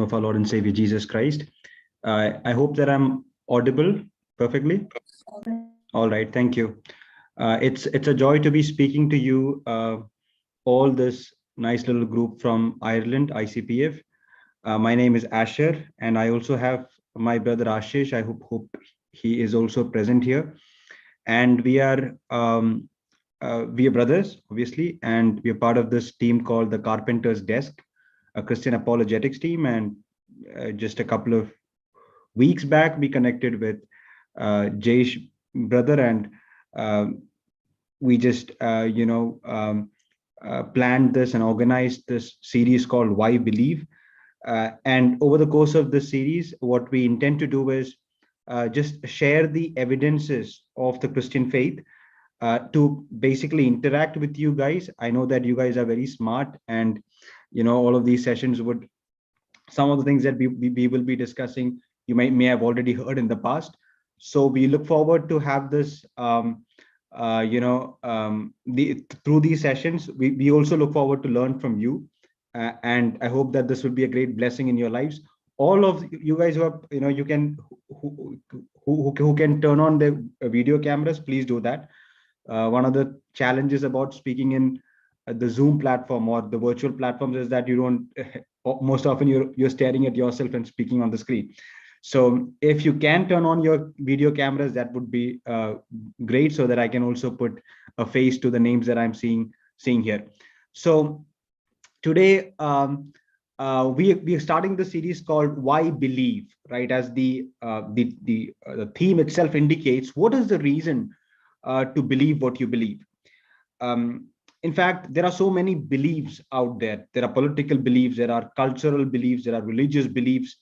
of our Lord and Savior Jesus Christ. I hope that I'm audible perfectly. All right, thank you. It's a joy to be speaking to you, all this nice little group from Ireland, ICPF. My name is Asher, and I also have my brother Ashish. I hope he is also present here. And we are brothers, obviously, and we are part of this team called the Carpenter's Desk, a Christian apologetics team. And just a couple of weeks back, we connected with Jay's brother, and uh, we just planned this and organized this series called Why Believe. And over the course of this series, what we intend to do is just share the evidences of the Christian faith to basically interact with you guys. I know that you guys are very smart, and all of these sessions would, some of the things that we will be discussing, you may have already heard in the past. So we look forward to have this through these sessions. We also look forward to learn from you, and I hope that this will be a great blessing in your lives. All of you guys who are, you can, who can turn on the video cameras, please do that. One of the challenges about speaking in the Zoom platform or the virtual platforms is that you don't most often you're staring at yourself and speaking on the screen. So if you can turn on your video cameras, that would be great, so that I can also put a face to the names that I'm seeing here. So today we are starting the series called Why Believe, right? As the theme itself indicates, what is the reason to believe what you believe? In fact, there are so many beliefs out there. There are political beliefs, there are cultural beliefs, there are religious beliefs,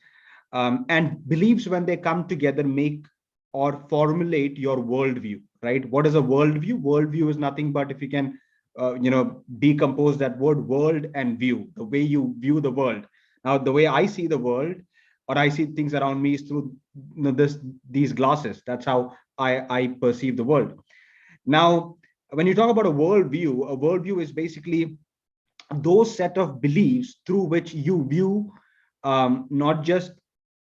and beliefs, when they come together, make or formulate your worldview, right? What is a worldview? Worldview is nothing but, if you can decompose that word world and view, the way you view the world. Now, the way I see the world, or I see things around me, is through these glasses. That's how I perceive the world. Now, when you talk about a worldview is basically those set of beliefs through which you view not just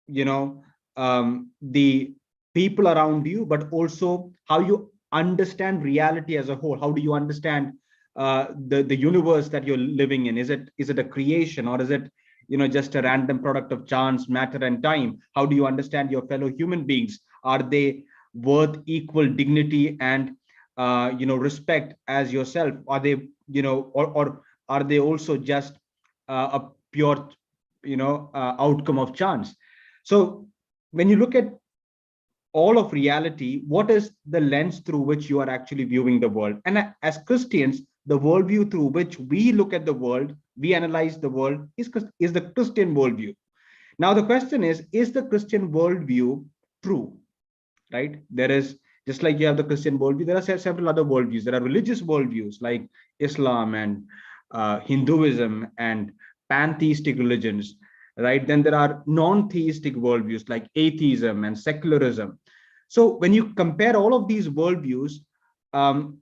the people around you, but also how you understand reality as a whole. How do you understand the universe that you're living in? Is it a creation, or is it just a random product of chance, matter, and time? How do you understand your fellow human beings? Are they worth equal dignity and respect as yourself? Are they or are they also just a pure outcome of chance? So when you look at all of reality, what is the lens through which you are actually viewing the world? And as Christians, the worldview through which we look at the world, we analyze the world, is the Christian worldview. Now the question is the Christian worldview true? Right? There is, just like you have the Christian worldview, there are several other worldviews. There are religious worldviews like Islam and Hinduism and pantheistic religions, right? Then there are non-theistic worldviews like atheism and secularism. So when you compare all of these worldviews, um,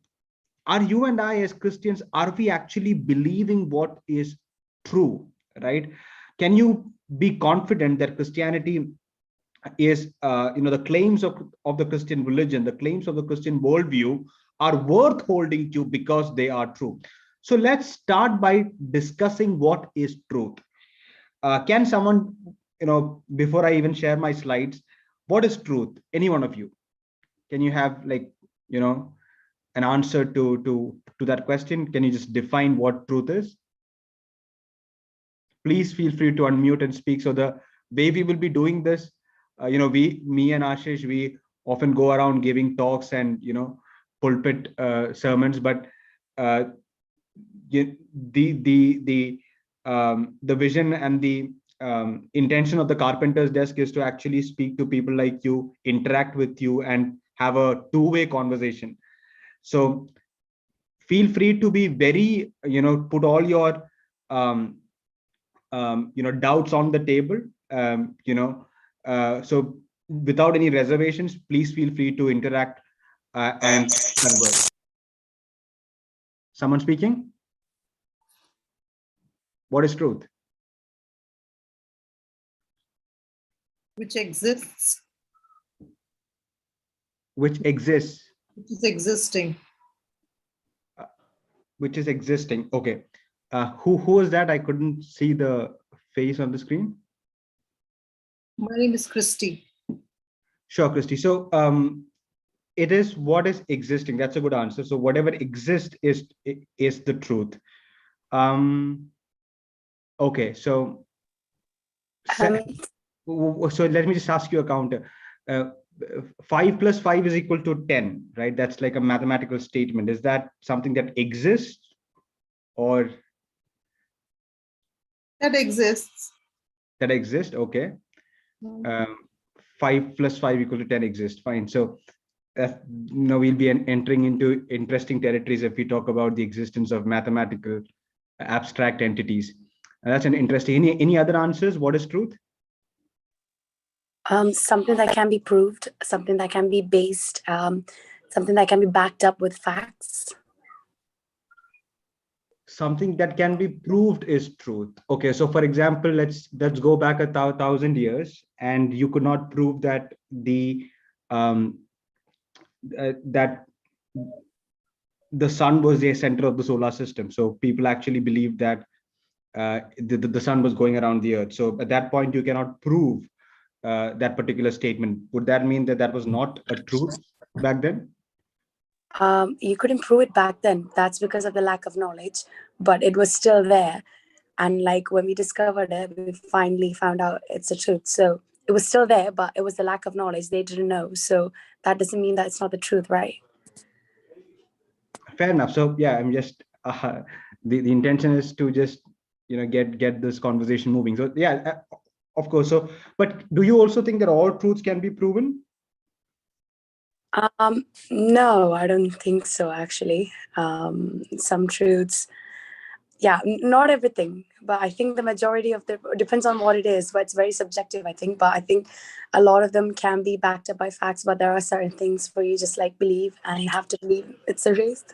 are you and I as Christians, are we actually believing what is true, right? Can you be confident that Christianity is the claims of the Christian religion, the claims of the Christian worldview are worth holding to because they are true? So let's start by discussing what is truth. Can someone, before I even share my slides, what is truth? Any one of you? Can you have, like, an answer to that question? Can you just define what truth is? Please feel free to unmute and speak. So the way we will be doing this, me and Ashish, we often go around giving talks and pulpit sermons, but the vision and the intention of the Carpenter's Desk is to actually speak to people like you, interact with you, and have a two-way conversation. So feel free to be very, put all your doubts on the table. So without any reservations, please feel free to interact and converse. Someone speaking? What is truth? Which exists. Which exists. Which is existing. Which is existing. Okay. Who is that? I couldn't see the face on the screen. My name is Christy. Sure, Christy. So it is what is existing. That's a good answer. So whatever exists is the truth. Okay, so let me just ask you a counter. 5 plus 5 is equal to 10, right? That's like a mathematical statement. Is that something that exists or? That exists. That exists, okay. 5 plus 5 equal to 10 exists, fine. So now we'll be entering into interesting territories if we talk about the existence of mathematical abstract entities. That's an interesting. Any other answers? What is truth? Something that can be proved, something that can be based, something that can be backed up with facts. Something that can be proved is truth. Okay, so for example, let's go back 1,000 years, and you could not prove that that the sun was the center of the solar system. So people actually believed that the sun was going around the earth. So at that point, you cannot prove that particular statement. Would that mean that that was not a truth back then? You couldn't prove it back then. That's because of the lack of knowledge, but it was still there. And like when we discovered it, we finally found out it's the truth. So it was still there, but it was the lack of knowledge. They didn't know. So that doesn't mean that it's not the truth, right? Fair enough. So yeah, I'm just the intention is to just get this conversation moving. So yeah, of course. So, but do you also think that all truths can be proven? No, I don't think so, actually. Some truths, yeah, not everything, but I think the majority of depends on what it is, but it's very subjective, I think. But I think a lot of them can be backed up by facts, but there are certain things where you just like believe and you have to believe it's the truth.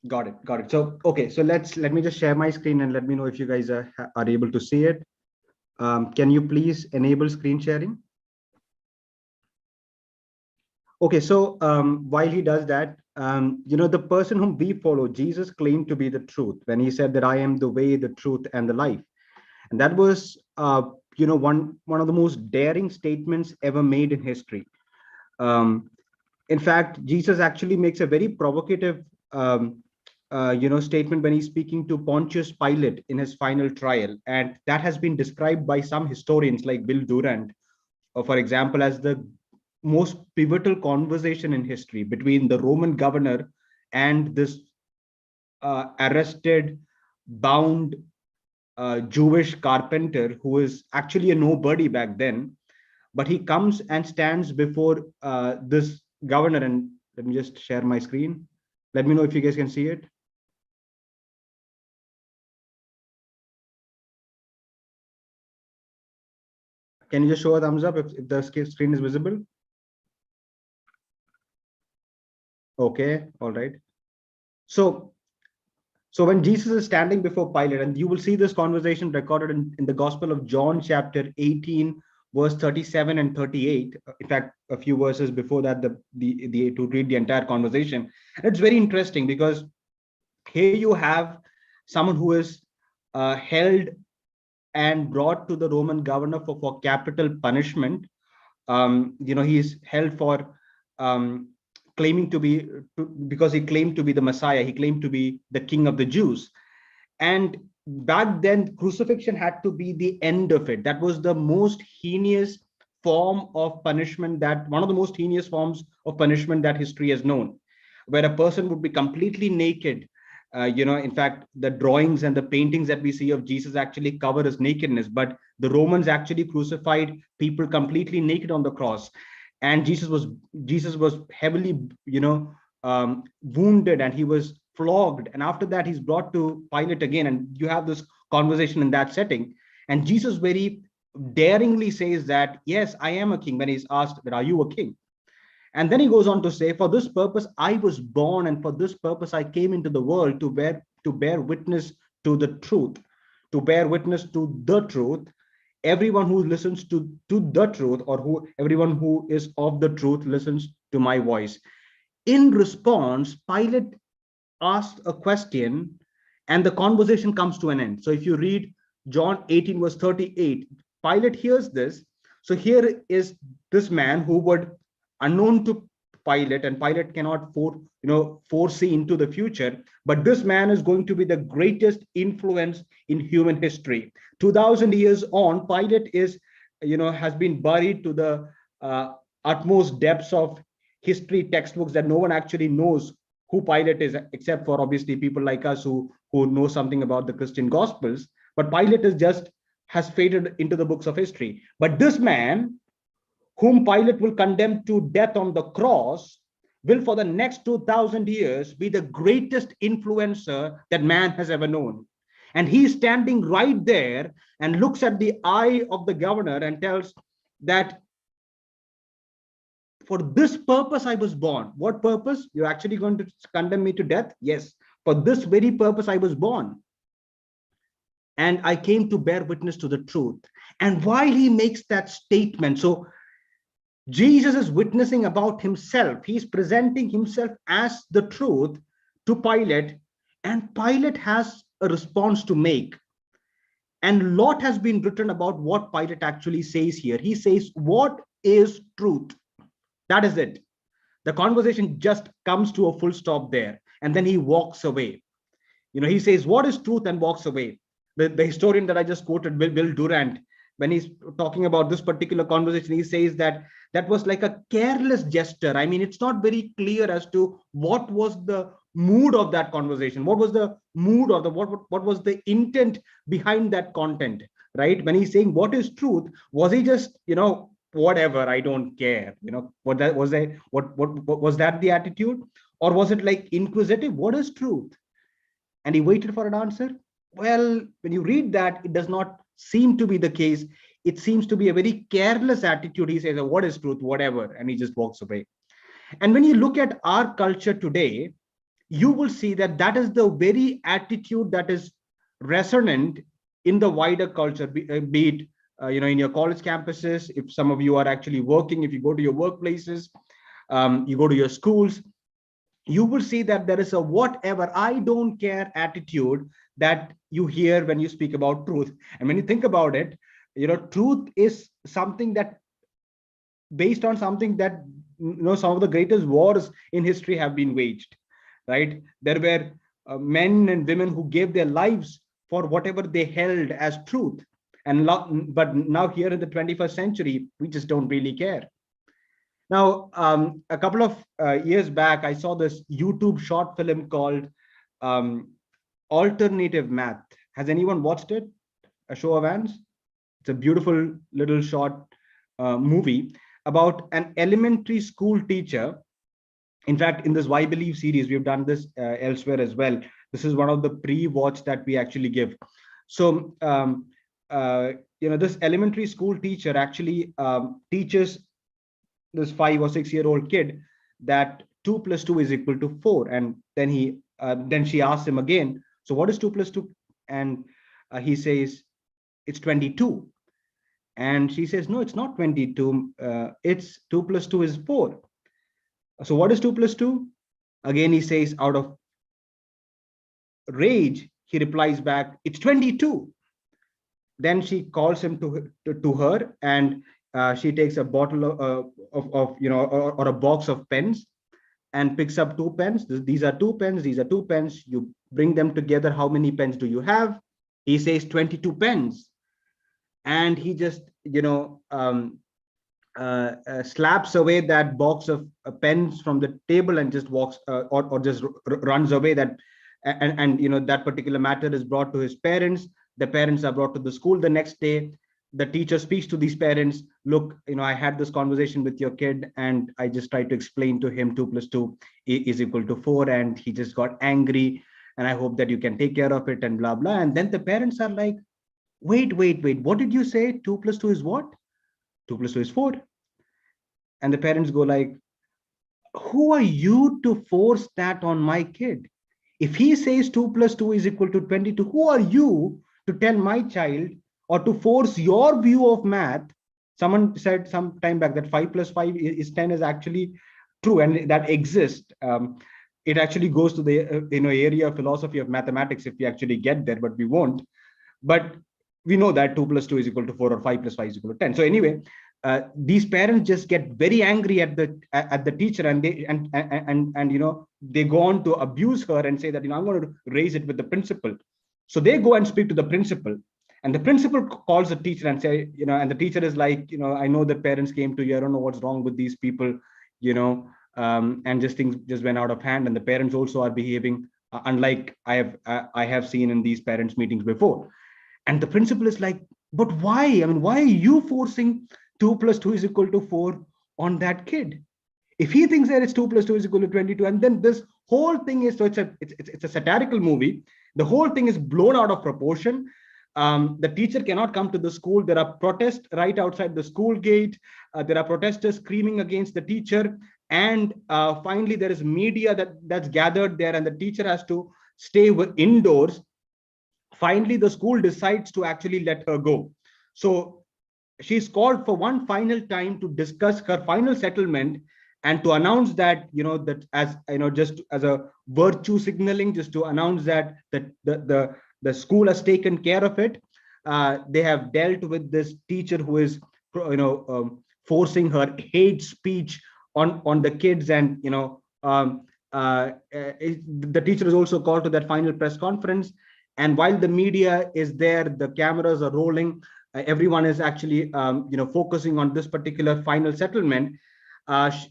Got it. So, okay, so let me just share my screen and let me know if you guys are able to see it. Can you please enable screen sharing? Okay, so while he does that, the person whom we follow, Jesus, claimed to be the truth when he said that I am the way, the truth, and the life. And that was, one of the most daring statements ever made in history. In fact, Jesus actually makes a very provocative, statement when he's speaking to Pontius Pilate in his final trial. And that has been described by some historians like Bill Durant, for example, as the most pivotal conversation in history between the Roman governor and this arrested, bound Jewish carpenter who is actually a nobody back then. But he comes and stands before this governor. And let me just share my screen. Let me know if you guys can see it. Can you just show a thumbs up if the screen is visible? Okay, all right. So when Jesus is standing before Pilate, and you will see this conversation recorded in the Gospel of John, chapter 18, verse 37 and 38. In fact, a few verses before that, to read the entire conversation. And it's very interesting because here you have someone who is held and brought to the Roman governor for capital punishment. He's held for claiming to be, because he claimed to be the Messiah. He claimed to be the king of the Jews. And back then, crucifixion had to be the end of it. That was the most heinous form of punishment, one of the most heinous forms of punishment that history has known, where a person would be completely naked. In fact, the drawings and the paintings that we see of Jesus actually cover his nakedness, but the Romans actually crucified people completely naked on the cross. And Jesus was heavily, wounded, and he was flogged. And after that, he's brought to Pilate again, and you have this conversation in that setting. And Jesus very daringly says that, yes, I am a king, when he's asked that, are you a king? And then he goes on to say, for this purpose I was born, and for this purpose I came into the world, to bear witness to the truth, to bear witness to the truth. everyone who listens to the truth, or who everyone who is of the truth listens to my voice. In response, Pilate asked a question, and the conversation comes to an end. So if you read John 18 verse 38, Pilate hears this. So here is this man who would, unknown to Pilate, and Pilate cannot foresee into the future, but this man is going to be the greatest influence in human history. 2000 years on, Pilate is, has been buried to the utmost depths of history textbooks, that no one actually knows who Pilate is, except for obviously people like us who know something about the Christian Gospels. But Pilate is just has faded into the books of history. But this man, whom Pilate will condemn to death on the cross, will for the next 2000 years be the greatest influencer that man has ever known. And he's standing right there and looks at the eye of the governor and tells that, for this purpose I was born. What purpose? You're actually going to condemn me to death? Yes, for this very purpose I was born. And I came to bear witness to the truth. And while he makes that statement, so Jesus is witnessing about himself. He's presenting himself as the truth to Pilate, and Pilate has a response to make. And a lot has been written about what Pilate actually says here. He says, what is truth? That is it. The conversation just comes to a full stop there. And then he walks away. He says, what is truth, and walks away. The historian that I just quoted, Will Durant, when he's talking about this particular conversation, he says that that was like a careless gesture. I mean, it's not very clear as to what was the mood of that conversation. What was the mood, or what was the intent behind that content, right? When he's saying what is truth, was he just, whatever, I don't care, what was that the attitude? Or was it like inquisitive? What is truth? And he waited for an answer. Well, when you read that, it does not seem to be the case. It seems to be a very careless attitude. He says, what is truth? Whatever. And he just walks away. And when you look at our culture today, you will see that that is the very attitude that is resonant in the wider culture, be it in your college campuses, if some of you are actually working, if you go to your workplaces, you go to your schools, you will see that there is a whatever, I don't care attitude that you hear when you speak about truth. And when you think about it, truth is something that, based on something that, some of the greatest wars in history have been waged, right? There were men and women who gave their lives for whatever they held as truth. But now here in the 21st century, we just don't really care. Now, a couple of years back, I saw this YouTube short film called Alternative Math. Has anyone watched it? A show of hands? It's a beautiful little short movie about an elementary school teacher. In fact, in this Why Believe series, we've done this elsewhere as well. This is one of the pre-watch that we actually give. So, this elementary school teacher actually teaches this 5 or 6 year old kid that 2 + 2 is equal to 4. And then she asks him again, so what is 2 + 2? And he says, it's 22. And she says, no, it's not 22. It's 2 + 2 is 4. So what is 2 + 2? Again, he says, out of rage, he replies back, it's 22. Then she calls him to her, and she takes a bottle of or a box of pens, and picks up 2 pens. These are 2 pens. These are 2 pens. You bring them together. How many pens do you have? He says 22 pens. And he just, slaps away that box of pens from the table and just walks or just runs away. That that particular matter is brought to his parents. The parents are brought to the school the next day. The teacher speaks to these parents. Look, I had this conversation with your kid, and I just tried to explain to him 2 + 2 is equal to 4, and he just got angry, and I hope that you can take care of it, and blah blah. And then the parents are like, wait, what did you say? 2 + 2 is what? 2 + 2 is 4. And the parents go like, who are you to force that on my kid? If he says 2 + 2 is equal to 22, who are you to tell my child or to force your view of math. Someone said some time back that 5 plus 5 is 10 is actually true, and that exists. It actually goes to the area of philosophy of mathematics if we actually get there, but we won't. But we know that 2 plus 2 is equal to 4, or 5 plus 5 is equal to 10. So anyway, these parents just get very angry at the teacher, and they go on to abuse her and say that I'm going to raise it with the principal. So they go and speak to the principal, and the principal calls the teacher and say, and the teacher is like, I know that parents came to you, I don't know what's wrong with these people, and just things just went out of hand, and the parents also are behaving unlike I have seen in these parents meetings before. And the principal is like, but why? I mean, why are you forcing 2 plus 2 is equal to 4 on that kid? If he thinks that it's 2 plus 2 is equal to 22, and then this whole thing is, so it's a satirical movie. The whole thing is blown out of proportion. The teacher cannot come to the school. There are protests right outside the school gate. There are protesters screaming against the teacher. And finally, there is media that's gathered there, and the teacher has to stay indoors. Finally, the school decides to actually let her go. So she's called for one final time to discuss her final settlement, and to announce that, that as just as a virtue signaling, just to announce that the school has taken care of it. They have dealt with this teacher who is forcing her hate speech on the kids, and the teacher is also called to that final press conference. And while the media is there, the cameras are rolling, everyone is actually focusing on this particular final settlement.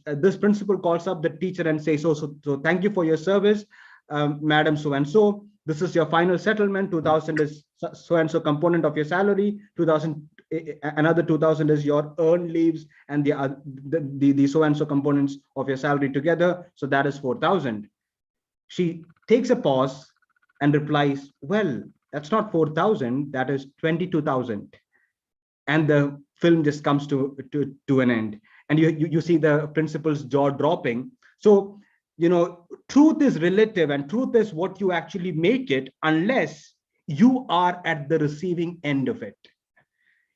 This principal calls up the teacher and says, so thank you for your service, Madam so and so. This is your final settlement. 2,000 is so and so component of your salary. 2,000, another 2,000 is your earned leaves, and the so and so components of your salary together. So that is 4,000. She takes a pause and replies, well, that's not 4,000, that is 22,000. And the film just comes to an end. And you see the principal's jaw dropping. So, truth is relative, and truth is what you actually make it, unless you are at the receiving end of it.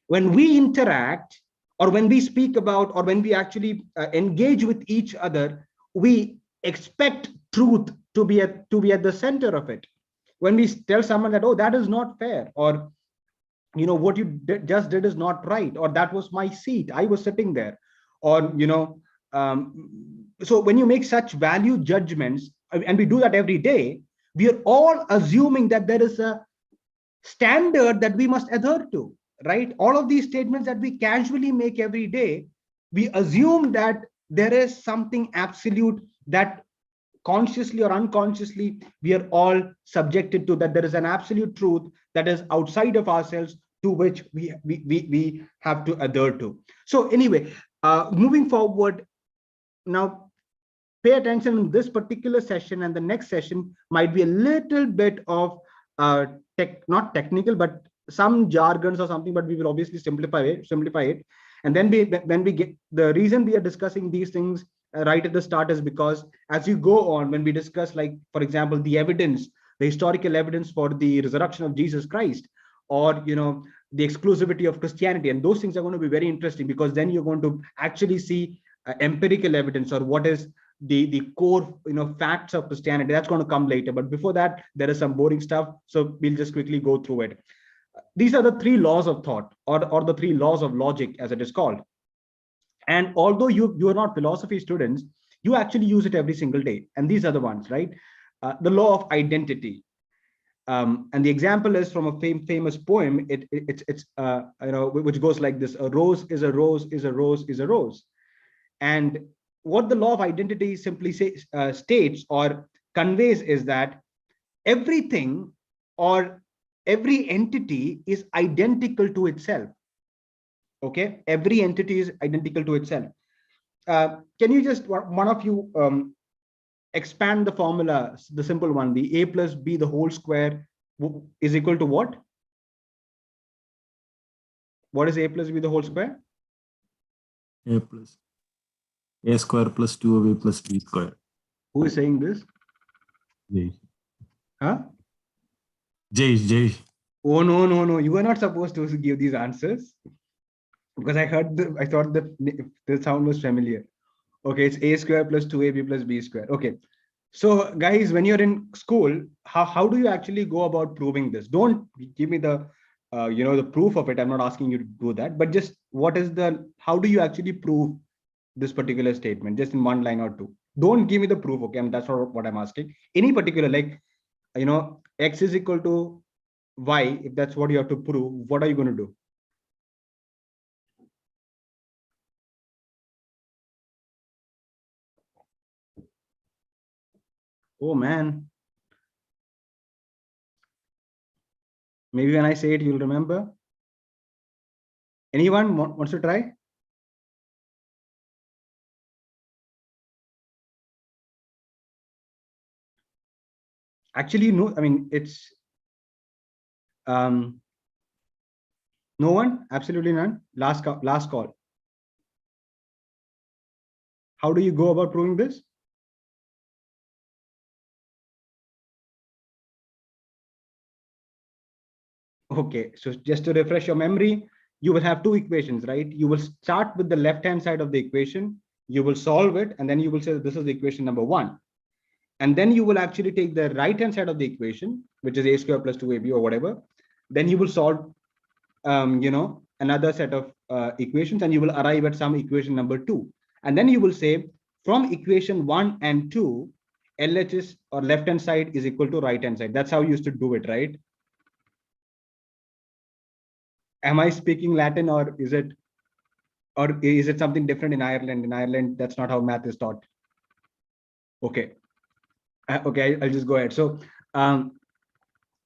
When we interact, or when we speak about, or when we actually engage with each other, we expect truth to be at the center of it. When we tell someone that, oh, that is not fair, or what you just did is not right, or that was my seat, I was sitting there, or so when you make such value judgments, and we do that every day, we are all assuming that there is a standard that we must adhere to, right? All of these statements that we casually make every day, we assume that there is something absolute that consciously or unconsciously we are all subjected to, that there is an absolute truth that is outside of ourselves, to which we have to adhere to. So anyway, moving forward now, pay attention in this particular session, and the next session might be a little bit of not technical, but some jargons or something, but we will obviously simplify it. And then when we get, the reason we are discussing these things right at the start is because as you go on, when we discuss, like, for example, the historical evidence for the resurrection of Jesus Christ, or the exclusivity of Christianity, and those things are going to be very interesting, because then you're going to actually see empirical evidence, or what is the core facts of Christianity. That's going to come later, but before that there is some boring stuff, so we'll just quickly go through it. These are the 3 laws of thought, or the 3 laws of logic, as it is called. And although you are not philosophy students, you actually use it every single day. And these are the ones, right? The law of identity. And the example is from a famous poem. It's which goes like this: a rose is a rose is a rose is a rose. And what the law of identity simply states or conveys is that everything, or every entity, is identical to itself. Okay, every entity is identical to itself. Can you just, one of you, expand the formula, the simple one, the a plus b the whole square is equal to what? What is a plus b the whole square? A plus a square plus 2ab plus b square. Who is saying this? Jay. Huh? Jay. Oh, no. You were not supposed to give these answers because I thought the sound was familiar. Okay, it's a square plus 2ab plus b square. Okay. So guys, when you're in school, how do you actually go about proving this? Don't give me the, the proof of it. I'm not asking you to do that, but just how do you actually prove this particular statement just in one line or two? Don't give me the proof. Okay. That's not what I'm asking. Any particular, like, x is equal to y, if that's what you have to prove, what are you going to do? Oh man. Maybe when I say it, you'll remember. Anyone wants to try? Actually, no. I mean, it's no one. Absolutely none. Last call. How do you go about proving this? Okay, so just to refresh your memory, you will have two equations, right? You will start with the left-hand side of the equation, you will solve it, and then you will say that this is the equation number 1. And then you will actually take the right-hand side of the equation, which is a square plus 2ab or whatever. Then you will solve, another set of equations, and you will arrive at some equation number 2. And then you will say from equation 1 and 2, LHS or left-hand side is equal to right-hand side. That's how you used to do it, right? Am I speaking Latin, or is it something different in Ireland? In Ireland, that's not how math is taught. Okay. Okay, I'll just go ahead. So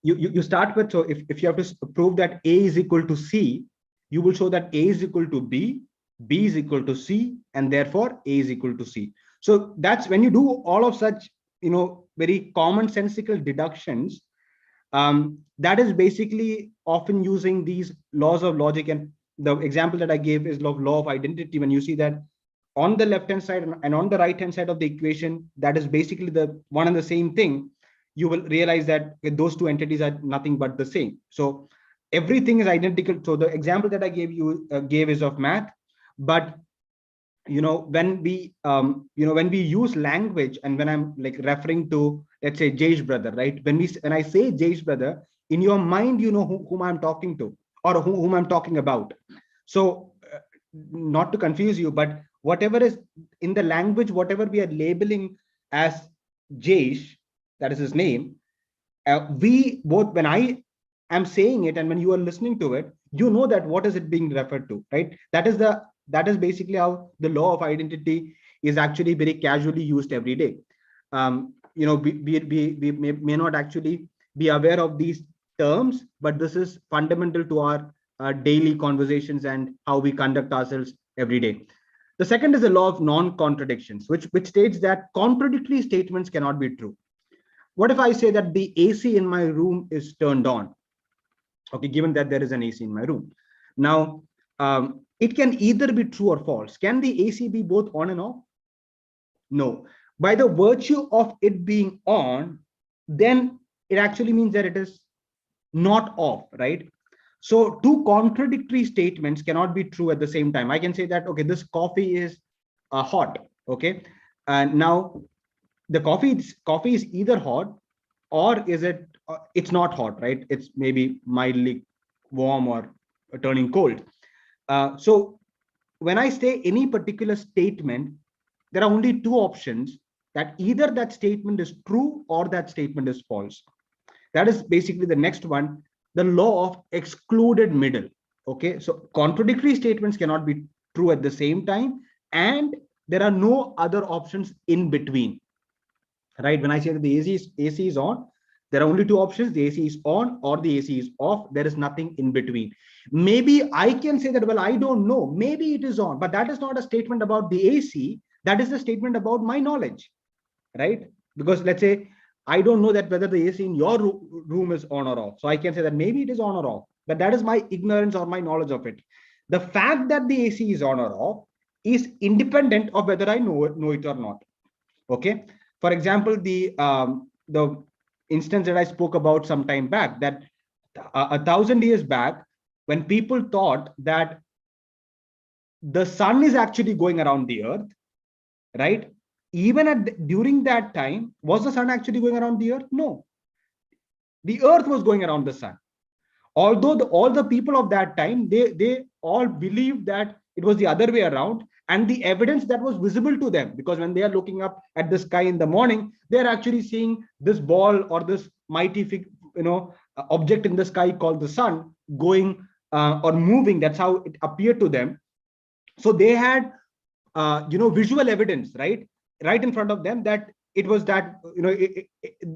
you start with, so if you have to prove that A is equal to C, you will show that A is equal to B, B is equal to C, and therefore A is equal to C. So that's when you do all of such, very commonsensical deductions. That is basically often using these laws of logic. And the example that I gave is law of identity. When you see that on the left-hand side and on the right-hand side of the equation, that is basically the one and the same thing, you will realize that those two entities are nothing but the same. So everything is identical. So the example that I gave is of math, but when we use language, and when I'm like referring to, let's say, Jayesh brother, right? When I say Jayesh brother, in your mind, you know whom I'm talking to, or whom I'm talking about. So not to confuse you, but whatever is in the language, whatever we are labeling as Jayesh, that is his name, we both, when I am saying it and when you are listening to it, you know that what is it being referred to, right? That is basically how the law of identity is actually very casually used every day. We may not actually be aware of these terms, but this is fundamental to our daily conversations and how we conduct ourselves every day. The second is the law of non-contradictions, which states that contradictory statements cannot be true. What if I say that the AC in my room is turned on? Okay, given that there is an AC in my room. Now, it can either be true or false. Can the AC be both on and off? No. By the virtue of it being on, then it actually means that it is not off, right? So two contradictory statements cannot be true at the same time. I can say that, okay, this coffee is hot, okay? And now the coffee is either hot, or is it it's not hot, right? It's maybe mildly warm or turning cold. So when I say any particular statement, there are only two options, that either that statement is true or that statement is false. That is basically the next one, the law of excluded middle. Okay, so contradictory statements cannot be true at the same time, and there are no other options in between, right? When I say that the AC is on, there are only two options: the AC is on or the AC is off. There is nothing in between. Maybe I can say that, well, I don't know, maybe it is on, but that is not a statement about the AC. That is a statement about my knowledge, right? Because let's say I don't know that whether the AC in your room is on or off. So I can say that maybe it is on or off, but that is my ignorance or my knowledge of it. The fact that the AC is on or off is independent of whether I know it or not. Okay. For example, the instance that I spoke about some time back, that 1,000 years back, when people thought that the sun is actually going around the earth, right? Even during that time, was the sun actually going around the earth? No, the earth was going around the sun. Although all the people of that time, they all believed that it was the other way around, and the evidence that was visible to them, because when they are looking up at the sky in the morning, they're actually seeing this ball or this mighty object in the sky called the sun going or moving. That's how it appeared to them. So they had visual evidence right in front of them that it was that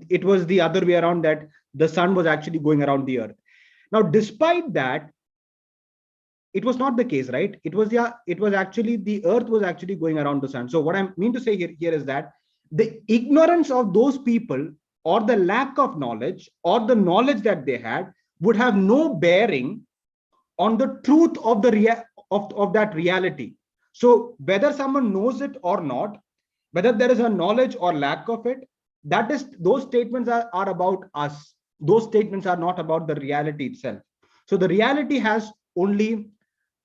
it was the other way around, that the sun was actually going around the earth. Now, despite that, it was not the case, right? It was actually the earth was actually going around the sun. So what I mean to say here is that the ignorance of those people, or the lack of knowledge, or the knowledge that they had, would have no bearing on the truth of of that reality. So whether someone knows it or not, whether there is a knowledge or lack of it, that is, those statements are about us. Those statements are not about the reality itself. So the reality has only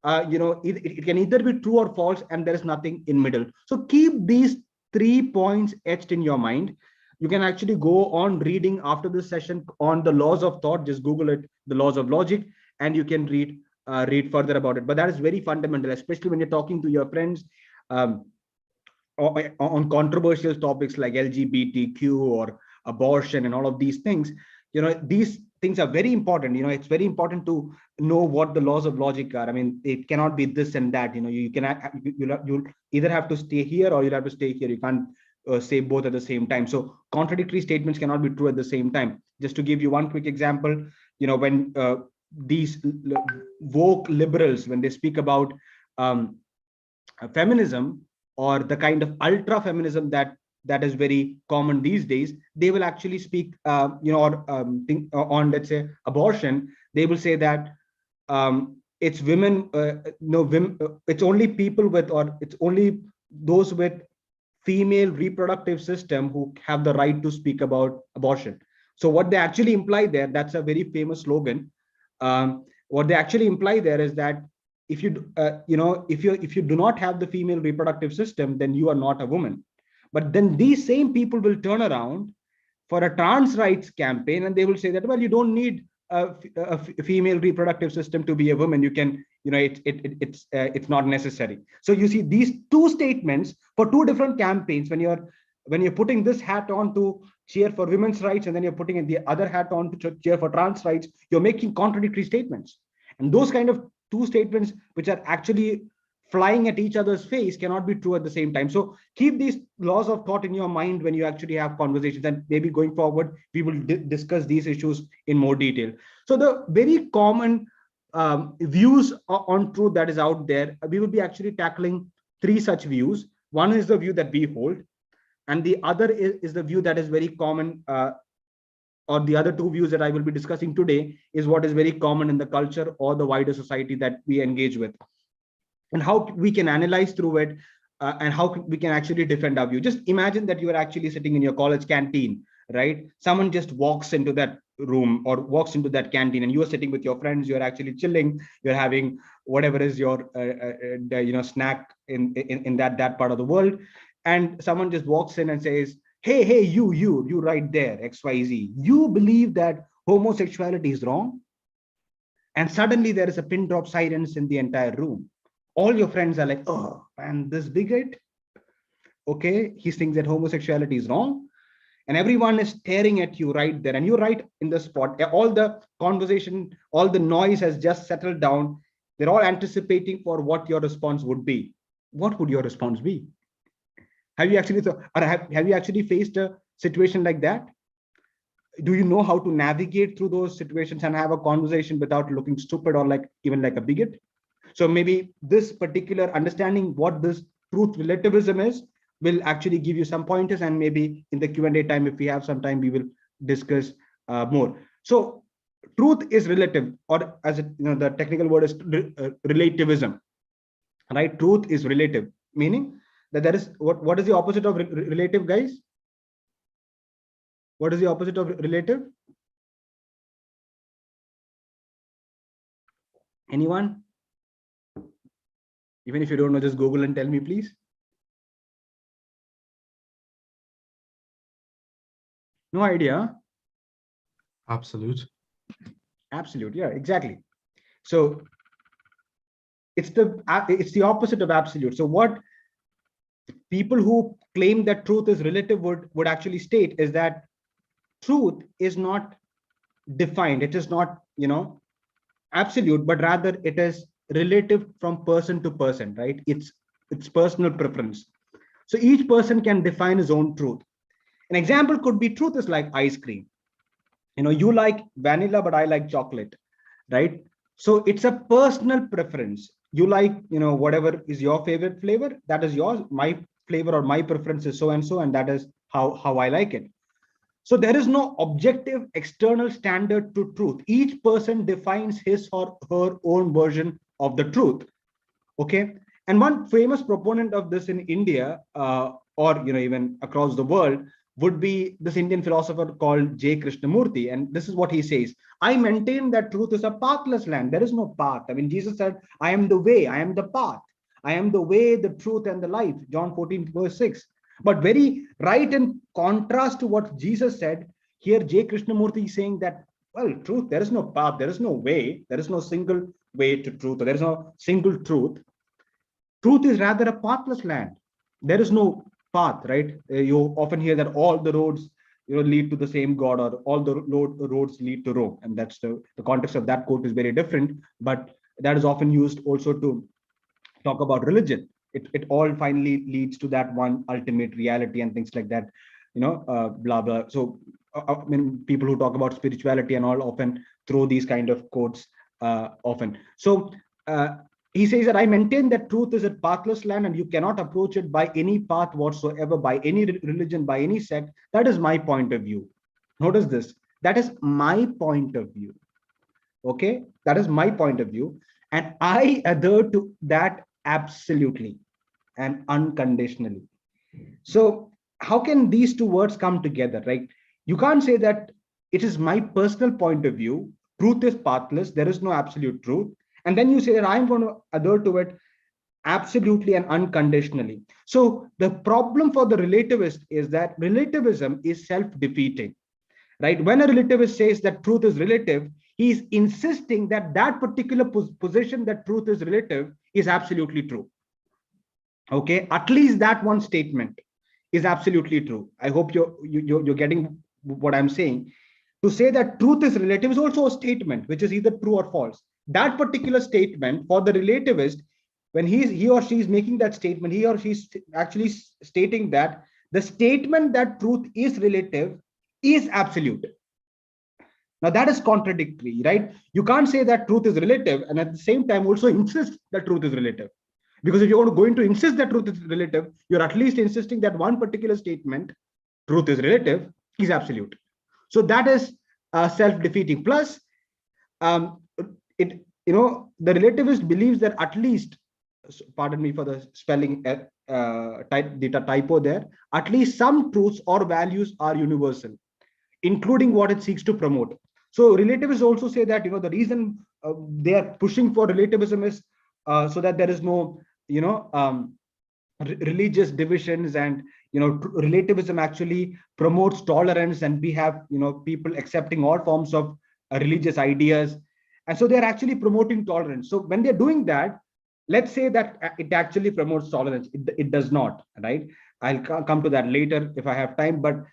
it can either be true or false, and there is nothing in middle. So keep these 3 points etched in your mind. You can actually go on reading after this session on the laws of thought. Just Google it, the laws of logic, and you can read further about it. But that is very fundamental, especially when you're talking to your friends on controversial topics like LGBTQ or abortion and all of these things. These things are very important. It's very important to know what the laws of logic are. I mean, it cannot be this and that. You'll either have to stay here or you'll have to stay here. You can't say both at the same time. So contradictory statements cannot be true at the same time. Just to give you one quick example, when these woke liberals, when they speak about feminism, or the kind of ultra feminism that is very common these days, they will actually speak think on, let's say, abortion. They will say that it's women, it's only people with, or it's only those with female reproductive system who have the right to speak about abortion. So what they actually imply there, that's a very famous slogan. What they actually imply there is that if you if you do not have the female reproductive system, then you are not a woman. But then these same people will turn around for a trans rights campaign, and they will say that, well, you don't need a female reproductive system to be a woman. You can, it's not necessary. So you see these two statements for two different campaigns. When you're putting this hat on to cheer for women's rights, and then you're putting the other hat on to cheer for trans rights, you're making contradictory statements. And those kind of two statements which are actually flying at each other's face cannot be true at the same time. So keep these laws of thought in your mind when you actually have conversations, and maybe going forward we will discuss these issues in more detail. So the very common views on truth that is out there, we will be actually tackling 3 such views. One is the view that we hold, and the other is the view that is very common, or the other 2 views that I will be discussing today is what is very common in the culture or the wider society that we engage with, and how we can analyze through it, and how we can actually defend our view. Just imagine that you are actually sitting in your college canteen, right? Someone just walks into that room or walks into that canteen, and you are sitting with your friends, you're actually chilling, you're having whatever is your snack in that part of the world, and someone just walks in and says, hey, you right there, XYZ, you believe that homosexuality is wrong? And suddenly there is a pin drop silence in the entire room. All your friends are like, oh man, this bigot, okay, he thinks that homosexuality is wrong, and everyone is staring at you right there, and you're right in the spot. All the conversation, all the noise has just settled down. They're all anticipating for what your response would be. What would your response be? Have you actually have you actually faced a situation like that? Do you know how to navigate through those situations and have a conversation without looking stupid or even like a bigot? So maybe this particular understanding what this truth relativism is will actually give you some pointers, and maybe in the Q&A time, if we have some time, we will discuss more. So truth is relative, or as the technical word is relativism, right? Truth is relative, meaning that there is what is the opposite of relative, guys? What is the opposite of relative? Anyone? Even if you don't know, just Google and tell me, please. No idea. Absolute. Absolute. Yeah, exactly. So it's the opposite of absolute. So what people who claim that truth is relative would actually state is that truth is not defined. It is not, absolute, but rather it is relative from person to person, right? It's personal preference. So each person can define his own truth. An example could be truth is like ice cream. You like vanilla, but I like chocolate, right? So it's a personal preference. You like, whatever is your favorite flavor, that is yours. My flavor or my preference is so and so, and that is how I like it. So there is no objective external standard to truth. Each person defines his or her own version of the truth. Okay. And one famous proponent of this in India, or even across the world, would be this Indian philosopher called J. Krishnamurti. And this is what he says: I maintain that truth is a pathless land. There is no path. I mean, Jesus said, I am the way, I am the path. I am the way, the truth, and the life. John 14, verse 6. But very right in contrast to what Jesus said, here J. Krishnamurti is saying that, well, truth, there is no path, there is no way, there is no single way to truth, or there is no single truth. Truth is rather a pathless land. There is no path, right? You often hear that all the roads, lead to the same God, or all the roads lead to Rome, and that's the context of that quote is very different. But that is often used also to talk about religion. It all finally leads to that one ultimate reality and things like that, blah blah. So I mean, people who talk about spirituality and all often throw these kind of quotes often. So he says that I maintain that truth is a pathless land, and you cannot approach it by any path whatsoever, by any religion, by any sect. That is my point of view. Notice this. That is my point of view. Okay, that is my point of view, and I adhere to that absolutely and unconditionally. So how can these two words come together, right? You can't say that it is my personal point of view, truth is pathless, there is no absolute truth, and then you say that I'm going to adhere to it absolutely and unconditionally. So the problem for the relativist is that relativism is self-defeating, right? When a relativist says that truth is relative, he is insisting that that particular position, that truth is relative, is absolutely true. Okay, at least that one statement is absolutely true. I hope you're getting what I'm saying. To say that truth is relative is also a statement which is either true or false. That particular statement for the relativist, when he or she is making that statement, he or she is actually stating that the statement that truth is relative is absolute. Now that is contradictory, right? You can't say that truth is relative and at the same time also insist that truth is relative. Because if you're going to insist that truth is relative, you're at least insisting that one particular statement, truth is relative, is absolute. So that is self-defeating. Plus, the relativist believes that at least, pardon me for the spelling, the typo there, at least some truths or values are universal, including what it seeks to promote. So relativists also say that the reason they are pushing for relativism is so that there is no religious divisions, and relativism actually promotes tolerance, and we have people accepting all forms of religious ideas, and so they're actually promoting tolerance. So when they're doing that, let's say that it actually promotes tolerance. It does not, right? I'll come to that later if I have time. But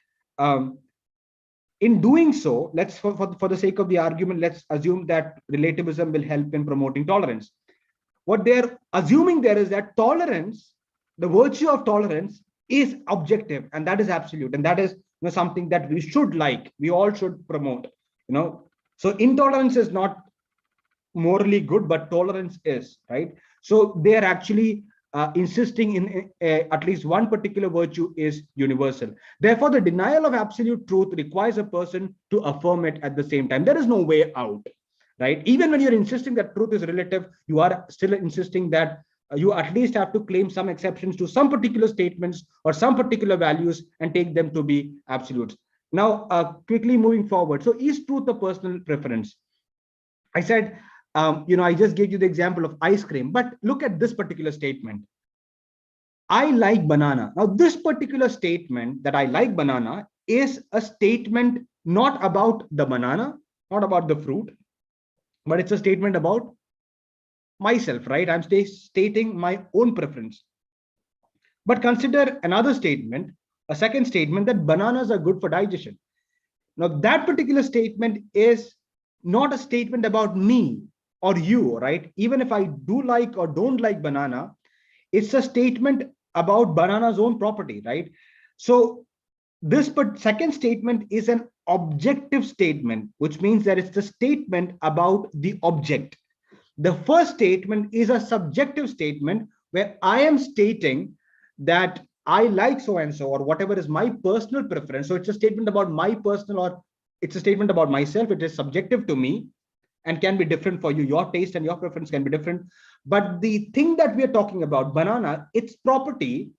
in doing so, let's for the sake of the argument, let's assume that relativism will help in promoting tolerance. What they're assuming there is that tolerance, the virtue of tolerance, is objective, and that is absolute, and that is something that we should like, we all should promote. So intolerance is not morally good, but tolerance is, right? So they are actually insisting in at least one particular virtue is universal. Therefore, the denial of absolute truth requires a person to affirm it at the same time. There is no way out, right? Even when you're insisting that truth is relative, you are still insisting that you at least have to claim some exceptions to some particular statements or some particular values and take them to be absolutes. Now, quickly moving forward. So is truth a personal preference? I said I just gave you the example of ice cream, but look at this particular statement. I like banana. Now, this particular statement that I like banana is a statement not about the banana, not about the fruit, but it's a statement about myself, right? I'm stating my own preference. But consider another statement, a second statement, that bananas are good for digestion. Now, that particular statement is not a statement about me or you, right? Even if I do like or don't like banana, it's a statement about banana's own property, right? So this second statement is an objective statement, which means that it's the statement about the object. The first statement is a subjective statement where I am stating that I like so and so, or whatever is my personal preference. So it's a statement about my personal, or it's a statement about myself. It is subjective to me and can be different for you. Your taste and your preference can be different. But the thing that we are talking about, banana, its property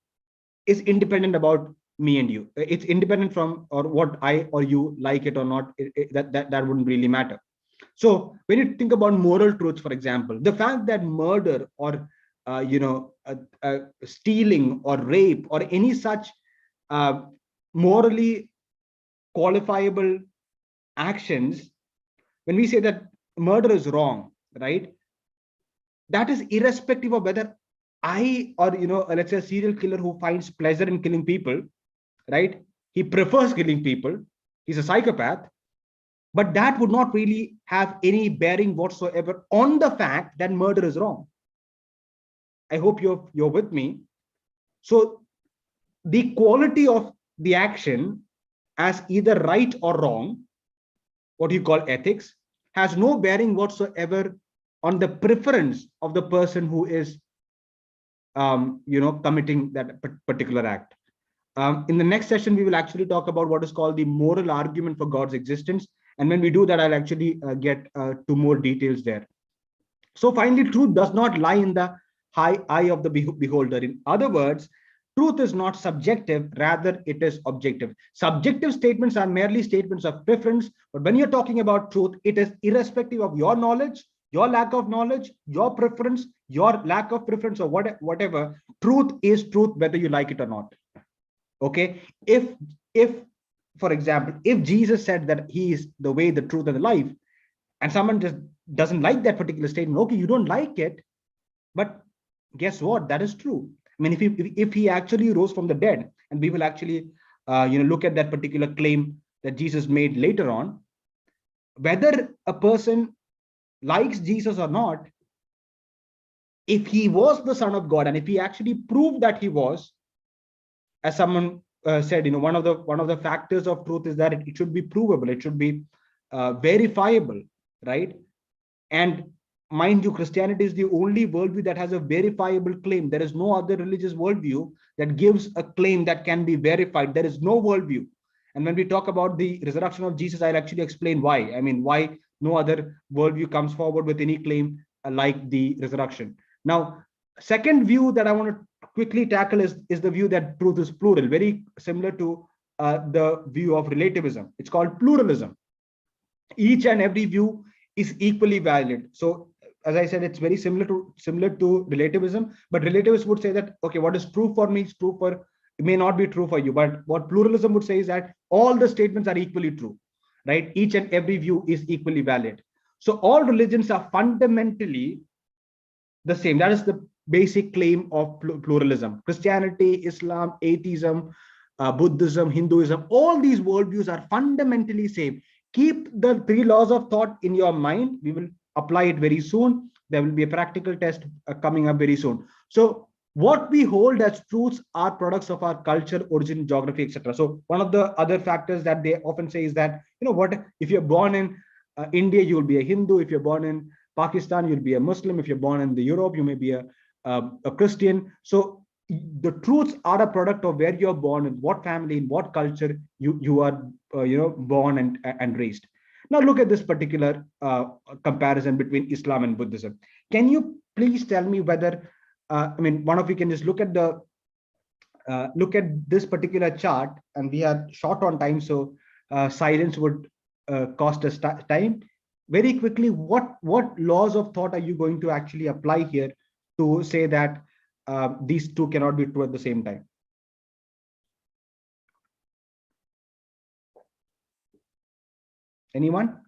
is independent about me and you. It's independent from or what I or you like it or not. That wouldn't really matter. So when you think about moral truths, for example, the fact that murder or stealing or rape or any such morally qualifiable actions, when we say that murder is wrong, right? That is irrespective of whether I or let's say a serial killer who finds pleasure in killing people, right? He prefers killing people. He's a psychopath. But that would not really have any bearing whatsoever on the fact that murder is wrong. I hope you're with me. So the quality of the action as either right or wrong, what you call ethics, has no bearing whatsoever on the preference of the person who is committing that particular act. In the next session, we will actually talk about what is called the moral argument for God's existence. And when we do that, I'll actually get to more details there. So finally, truth does not lie in the high eye of the beholder. In other words, truth is not subjective, rather it is objective. Subjective statements are merely statements of preference, but when you're talking about truth, it is irrespective of your knowledge, your lack of knowledge, your preference, your lack of preference, or whatever. Truth is truth, whether you like it or not. Okay, if for example, if Jesus said that he is the way, the truth, and the life, and someone just doesn't like that particular statement, okay, you don't like it, but guess what? That is true. I mean, if he actually rose from the dead, and we will actually look at that particular claim that Jesus made later on, whether a person likes Jesus or not, if he was the Son of God, and if he actually proved that he was, as someone said, one of the factors of truth is that it should be provable, it should be verifiable, right? And mind you, Christianity is the only worldview that has a verifiable claim. There is no other religious worldview that gives a claim that can be verified. There is no worldview. And when we talk about the resurrection of Jesus, I'll actually explain why. I mean, why no other worldview comes forward with any claim like the resurrection. Now, second view that I want to quickly tackle is the view that truth is plural, very similar to the view of relativism. It's called pluralism. Each and every view is equally valid. So as I said, it's very similar to relativism, but relativists would say that, okay, what is true for me is true for, it may not be true for you. But what pluralism would say is that all the statements are equally true, right? Each and every view is equally valid. So all religions are fundamentally the same. That is the basic claim of pluralism. Christianity, Islam, atheism, Buddhism, Hinduism, all these worldviews are fundamentally same. Keep the 3 laws of thought in your mind. We will apply it very soon. There will be a practical test coming up very soon. So what we hold as truths are products of our culture, origin, geography, etc. So one of the other factors that they often say is that, what if you're born in India, you'll be a Hindu. If you're born in Pakistan, you'll be a Muslim. If you're born in the Europe, you may be a Christian. So the truths are a product of where you're born, in what family, in what culture you are born and raised. Now look at this particular comparison between Islam and Buddhism. Can you please tell me whether one of you can just look at this particular chart, and we are short on time, so silence would cost us time. very quickly, what laws of thought are you going to actually apply here to say that these two cannot be true at the same time? Anyone?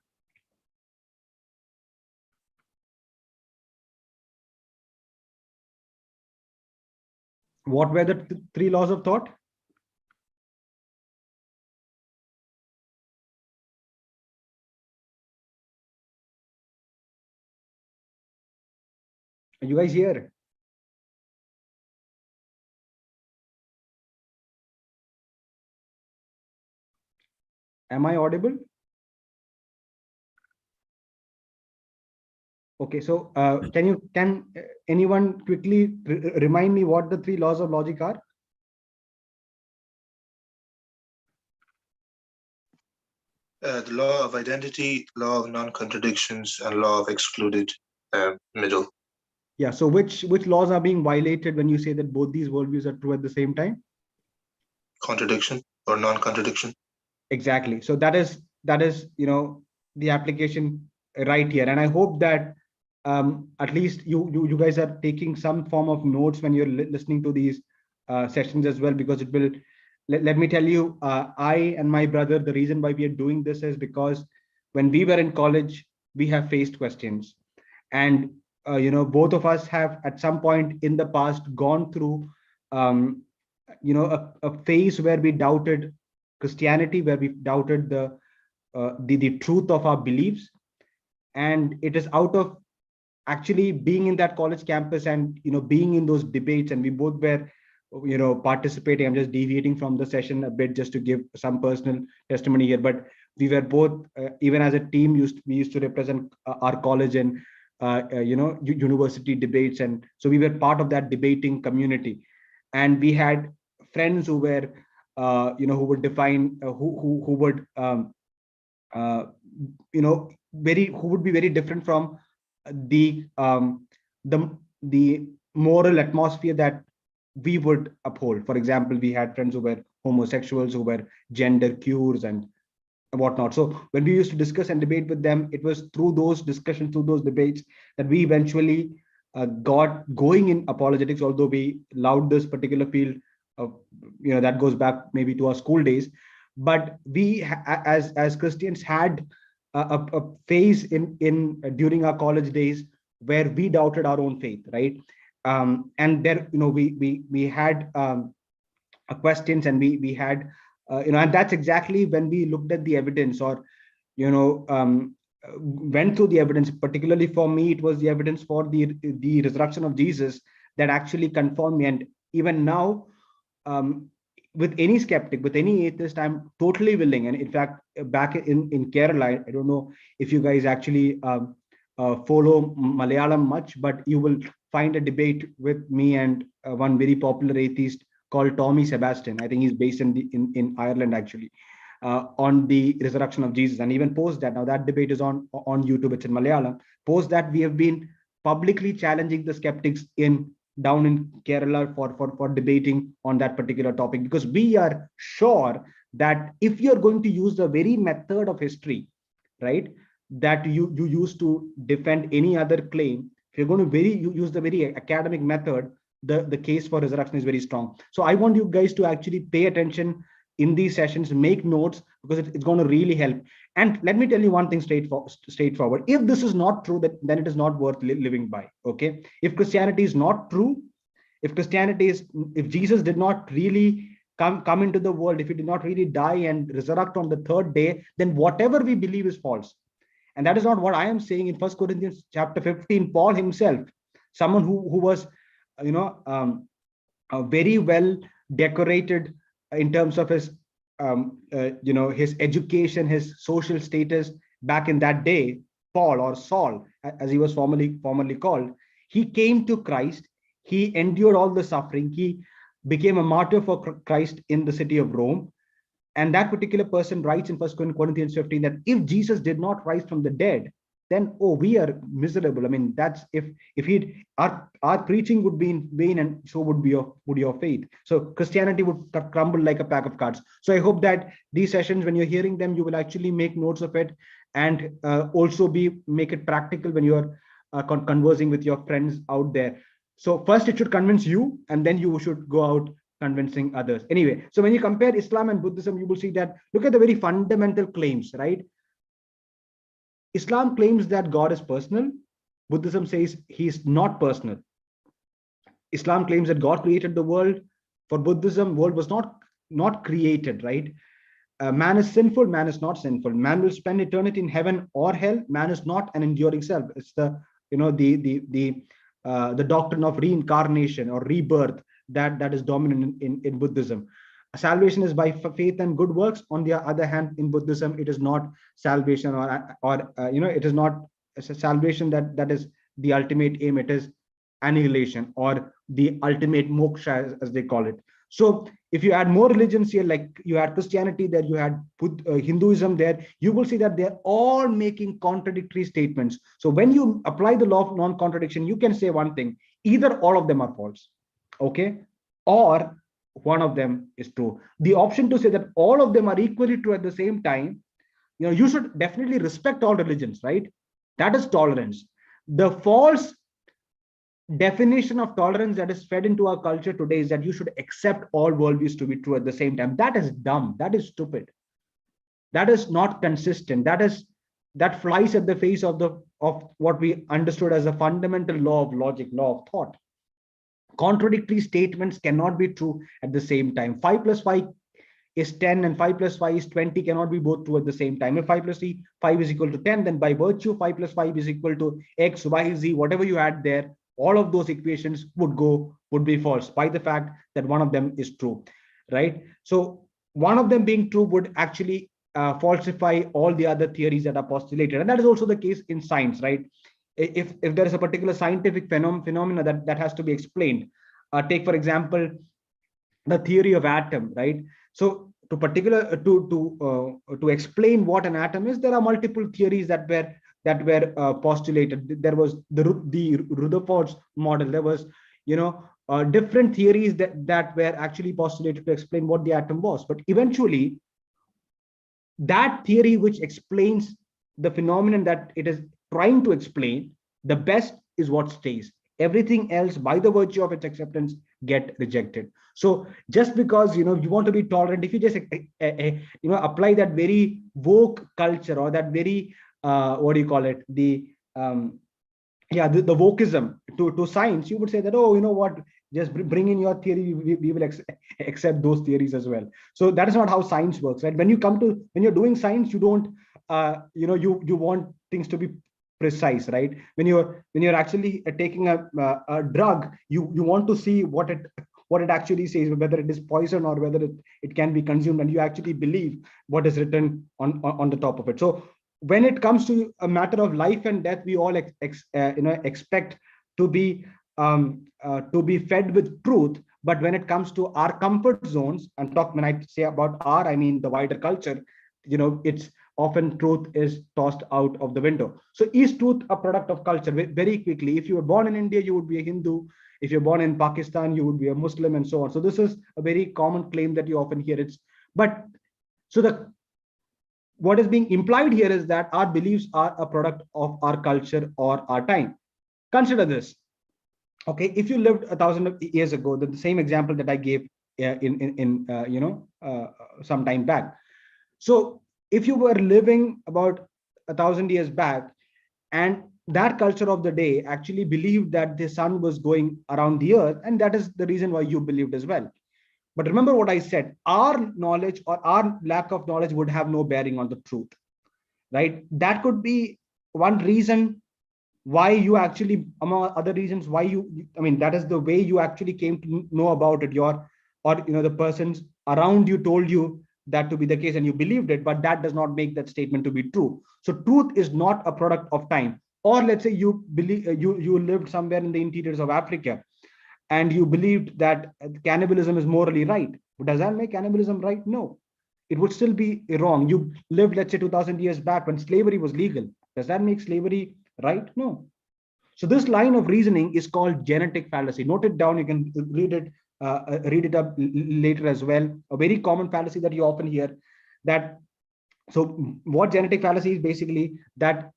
What were the three laws of thought? Are you guys here? Am I audible? Okay, so can anyone quickly remind me what the three laws of logic are? The law of identity, law of non-contradictions, and law of excluded middle. Yeah, so which laws are being violated when you say that both these worldviews are true at the same time? Contradiction or non-contradiction. Exactly. So that is the application right here, and I hope that at least you guys are taking some form of notes when you're listening to these sessions as well, because it will let me tell you, I and my brother, the reason why we are doing this is because when we were in college, we have faced questions, and both of us have at some point in the past gone through a phase where we doubted Christianity, where we doubted the truth of our beliefs. And it is out of actually being in that college campus and being in those debates, and we both were participating. I'm just deviating from the session a bit just to give some personal testimony here, but we were both even as a team we used to represent our college in university debates, and so we were part of that debating community. And we had friends who were who would define who would who would be very different from the the moral atmosphere that we would uphold. For example, we had friends who were homosexuals, who were gender cures and whatnot. So when we used to discuss and debate with them, it was through those discussions, through those debates, that we eventually got going in apologetics. Although we loved this particular field, that goes back maybe to our school days, but we as Christians had a phase in during our college days where we doubted our own faith, right? And there we had questions, and we had and that's exactly when we looked at the evidence, or went through the evidence. Particularly for me, it was the evidence for the resurrection of Jesus that actually confirmed me. And even now, with any skeptic, with any atheist, I'm totally willing. And in fact, back in Kerala, I don't know if you guys actually follow Malayalam much, but you will find a debate with me and one very popular atheist called Tommy Sebastian. I think he's based in Ireland actually, on the resurrection of Jesus. And even post that, now that debate is on YouTube, it's in Malayalam. Post that, we have been publicly challenging the skeptics down in Kerala for debating on that particular topic, because we are sure that if you're going to use the very method of history, right, that you use to defend any other claim, if you're going to use the very academic method, the case for resurrection is very strong. So I want you guys to actually pay attention in these sessions, make notes, because it's going to really help. And let me tell you one thing straightforward. If this is not true, then it is not worth living by. Okay, if Christianity is not true, if Jesus did not really come into the world, if he did not really die and resurrect on the third day, then whatever we believe is false. And that is not what I am saying. In 1 Corinthians chapter 15, Paul himself, someone who was very well decorated in terms of his his education, his social status back in that day, Paul, or Saul as he was formerly called, he came to Christ. He endured all the suffering. He became a martyr for Christ in the city of Rome. And that particular person writes in 1 Corinthians 15 that if Jesus did not rise from the dead, then we are miserable. I mean, that's if our preaching would be in vain, and so would your faith. So Christianity would crumble like a pack of cards. So I hope that these sessions, when you're hearing them, you will actually make notes of it, and also make it practical when you're conversing with your friends out there. So first it should convince you, and then you should go out convincing others. Anyway, so when you compare Islam and Buddhism, you will see that, look at the very fundamental claims, right? Islam claims that God is personal. Buddhism says he is not personal. Islam claims that God created the world. For Buddhism, world was not created, right? Man is sinful, man is not sinful. Man will spend eternity in heaven or hell. Man is not an enduring self. It's the the doctrine of reincarnation or rebirth that is dominant in Buddhism. Salvation is by faith and good works. On the other hand, in Buddhism, it is not salvation or it is not a salvation that is the ultimate aim. It is annihilation or the ultimate moksha, as they call it. So if you add more religions here, like you had Christianity there, you had Hinduism there, you will see that they're all making contradictory statements. So when you apply the law of non-contradiction, you can say one thing: either all of them are false, okay, or one of them is true. The option to say that all of them are equally true at the same time, you should definitely respect all religions, right? That is tolerance. The false definition of tolerance that is fed into our culture today is that you should accept all worldviews to be true at the same time. That is dumb. That is stupid. That is not consistent. That flies at the face of what we understood as a fundamental law of logic, law of thought. Contradictory statements cannot be true at the same time. 5 plus 5 is 10 and 5 plus 5 is 20 cannot be both true at the same time. If 5 plus 5 is equal to 10, then by virtue 5 plus 5 is equal to x, y, z, whatever you add there, all of those equations would be false by the fact that one of them is true, right? So one of them being true would actually falsify all the other theories that are postulated, and that is also the case in science, right? If there is a particular scientific phenomena that has to be explained, take for example the theory of atom, right? So to explain what an atom is, there are multiple theories that were postulated. There was the Rutherford's model. There was different theories that were actually postulated to explain what the atom was. But eventually, that theory which explains the phenomenon that it is trying to explain the best is what stays. Everything else, by the virtue of its acceptance, get rejected. So just because you want to be tolerant, if you just apply that very woke culture or that very what do you call it, the wokeism to science, you would say that, oh, you know what, just bring in your theory, we will accept those theories as well. So that is not how science works, right? When you're doing science, you don't you want things to be precise, right? When you're actually taking a drug, you want to see what it actually says, whether it is poison or whether it can be consumed, and you actually believe what is written on the top of it. So when it comes to a matter of life and death, we all expect to be fed with truth. But when it comes to our comfort zones, and when I say about our, I mean the wider culture, it's often truth is tossed out of the window. So is truth a product of culture? Very quickly, if you were born in India, you would be a Hindu. If you're born in Pakistan, you would be a Muslim, and so on. So this is a very common claim that you often hear. What is being implied here is that our beliefs are a product of our culture or our time. Consider this. Okay, if you lived 1,000 years ago, the same example that I gave some time back. So if you were living about 1,000 years back, and that culture of the day actually believed that the sun was going around the earth, and that is the reason why you believed as well. But remember what I said, our knowledge or our lack of knowledge would have no bearing on the truth, right? That could be one reason why you actually, among other reasons, why that is the way you actually came to know about it. The persons around you told you that to be the case and you believed it, but that does not make that statement to be true. So truth is not a product of time. Or let's say you believe you lived somewhere in the interiors of Africa, and you believed that cannibalism is morally right. Does that make cannibalism right? No, it would still be wrong. You lived, let's say, 2,000 years back when slavery was legal. Does that make slavery right? No. So this line of reasoning is called genetic fallacy. Note it down. You can read it up later as well. A very common fallacy that you often hear, that So what genetic fallacy is basically that,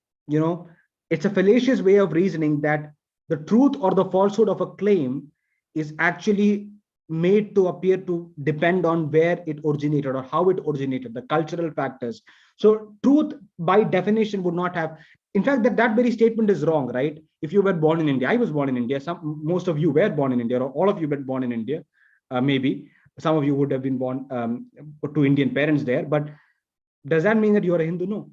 it's a fallacious way of reasoning that the truth or the falsehood of a claim is actually made to appear to depend on where it originated or how it originated, the cultural factors. So truth by definition would not have, in fact, that very statement is wrong, right? If you were born in India, I was born in India, most of you were born in India, or all of you were born in India, maybe some of you would have been born to Indian parents there, but does that mean that you're a Hindu? No.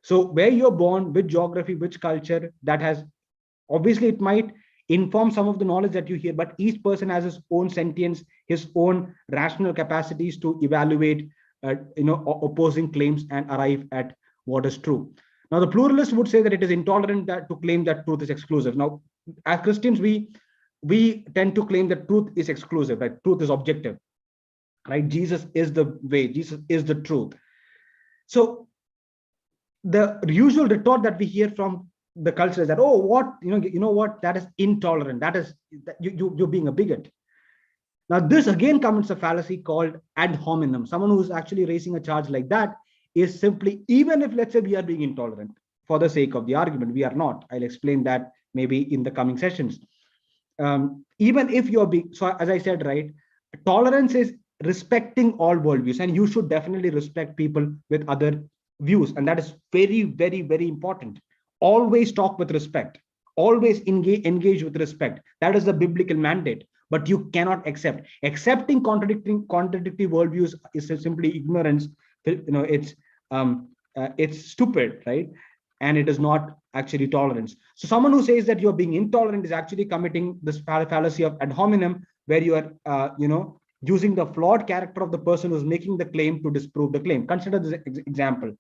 So where you're born, which geography, which culture, that has, obviously it might inform some of the knowledge that you hear, but each person has his own sentience, his own rational capacities to evaluate, opposing claims and arrive at what is true. Now, the pluralist would say that it is intolerant to claim that truth is exclusive. Now, as Christians, we tend to claim that truth is exclusive, that truth is objective, right? Jesus is the way, Jesus is the truth. So the usual retort that we hear from the culture is that, oh, what, what, that is intolerant, that is, you're being a bigot. Now, this again comes a fallacy called ad hominem. Someone who's actually raising a charge like that is simply, even if, let's say, we are being intolerant, for the sake of the argument, we are not. I'll explain that maybe in the coming sessions. Even if you're being, so as I said, right, tolerance is respecting all worldviews, and you should definitely respect people with other views, and that is very, very, very important. Always talk with respect, always engage with respect. That is the biblical mandate. But you cannot accepting contradictory worldviews is simply ignorance. It's stupid, right? And it is not actually tolerance. So someone who says that you're being intolerant is actually committing this fallacy of ad hominem, where you are using the flawed character of the person who's making the claim to disprove the claim. Consider this example.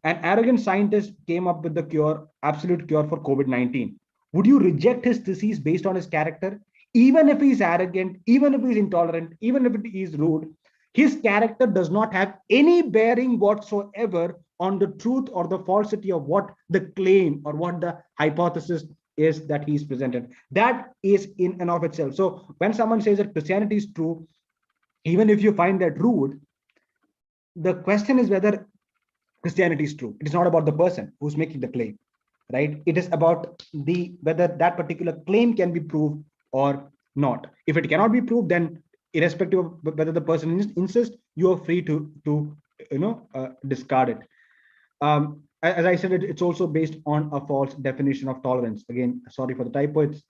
An arrogant scientist came up with the absolute cure for COVID-19. Would you reject his disease based on his character? Even if he's arrogant, even if he's intolerant, even if he is rude, his character does not have any bearing whatsoever on the truth or the falsity of what the claim or what the hypothesis is that he's presented. That is in and of itself. So when someone says that Christianity is true, even if you find that rude, the question is whether Christianity is true. It is not about the person who's making the claim, right? It is about whether that particular claim can be proved or not. If it cannot be proved, then irrespective of whether the person insists, you are free to discard it. As I said, it's also based on a false definition of tolerance. Again, sorry for the typo. It's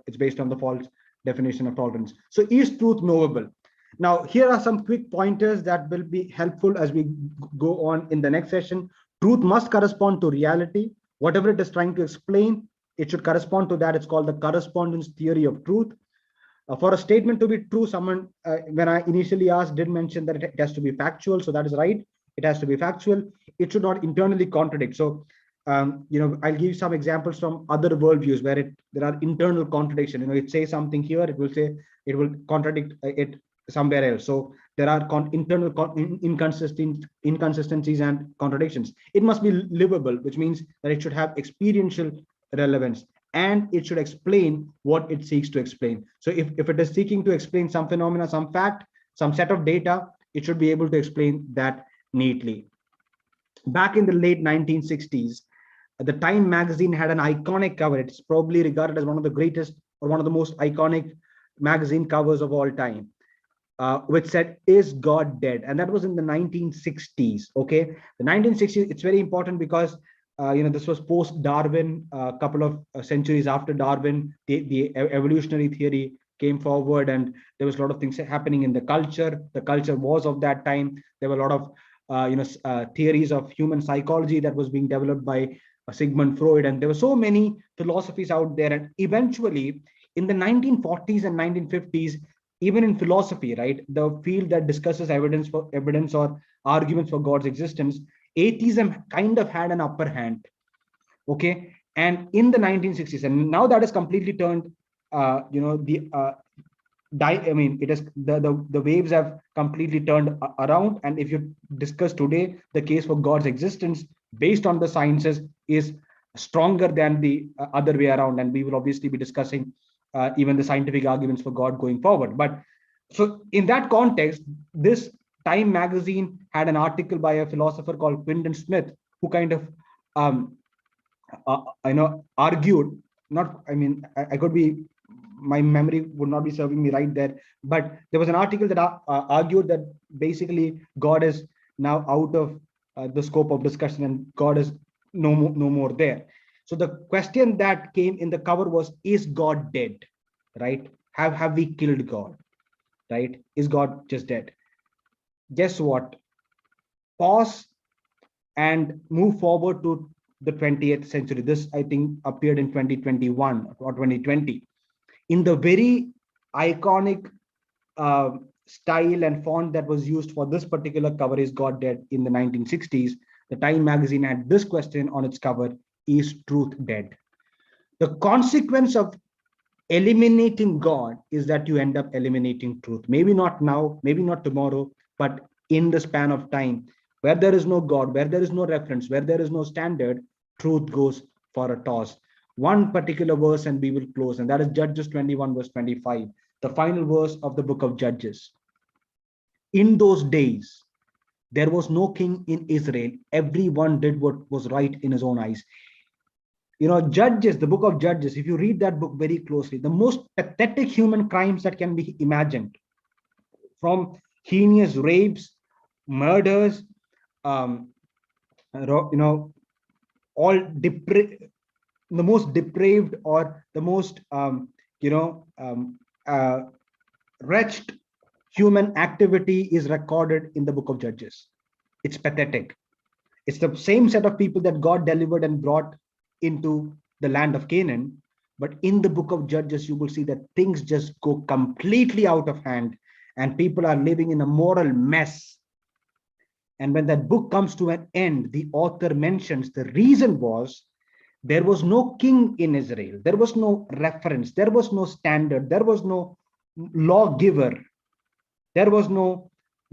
it's based on the false definition of tolerance. So is truth knowable? Now, here are some quick pointers that will be helpful as we go on in the next session. Truth must correspond to reality. Whatever it is trying to explain, it should correspond to that. It's called the correspondence theory of truth. For a statement to be true, someone, when I initially asked, did mention that it has to be factual. So that is right. It has to be factual. It should not internally contradict. So, I'll give you some examples from other worldviews where there are internal contradiction. It says something here, it will contradict it somewhere else. So there are internal inconsistencies and contradictions. It must be livable, which means that it should have experiential relevance, and it should explain what it seeks to explain. So if it is seeking to explain some phenomena, some fact, some set of data, it should be able to explain that neatly. Back in the late 1960s, the Time magazine had an iconic cover. It's probably regarded as one of the greatest or one of the most iconic magazine covers of all time, which said, "Is God dead?" And that was in the 1960s. Okay, the 1960s, it's very important because this was post-Darwin, a couple of centuries after Darwin, the evolutionary theory came forward, and there was a lot of things happening in the culture. The culture was of that time. There were a lot of theories of human psychology that was being developed by Sigmund Freud, and there were so many philosophies out there. And eventually, in the 1940s and 1950s, even in philosophy, right, the field that discusses evidence or arguments for God's existence, atheism kind of had an upper hand. Okay, and in the 1960s, and now that is completely turned, it is the waves have completely turned around. And if you discuss today, the case for God's existence based on the sciences is stronger than the other way around, and we will obviously be discussing even the scientific arguments for God going forward. But so in that context, this Time magazine had an article by a philosopher called Quinton Smith, who kind of argued, not, I mean, I could be, my memory would not be serving me right there, but there was an article that argued that basically God is now out of the scope of discussion, and God is no more there. So the question that came in the cover was, is God dead? Right? Have we killed God? Right? Is God just dead? Guess what? Pause and move forward to the 20th century. This, I think, appeared in 2021 or 2020. In the very iconic style and font that was used for this particular cover, is God dead, in the 1960s, the Time magazine had this question on its cover: is truth dead? The consequence of eliminating God is that you end up eliminating truth. Maybe not now, maybe not tomorrow, but in the span of time, where there is no God, where there is no reference, where there is no standard, truth goes for a toss. One particular verse and we will close, and that is Judges 21 verse 25, the final verse of the book of Judges. In those days, there was no king in Israel. Everyone did what was right in his own eyes. You know, Judges, the book of Judges, if you read that book very closely, the most pathetic human crimes that can be imagined, from heinous rapes, murders, all the most depraved or the most wretched human activity is recorded in the book of Judges. It's pathetic. It's the same set of people that God delivered and brought into the land of Canaan. But in the book of Judges, you will see that things just go completely out of hand and people are living in a moral mess. And when that book comes to an end, the author mentions the reason was there was no king in Israel. There was no reference. There was no standard. There was no lawgiver. There was no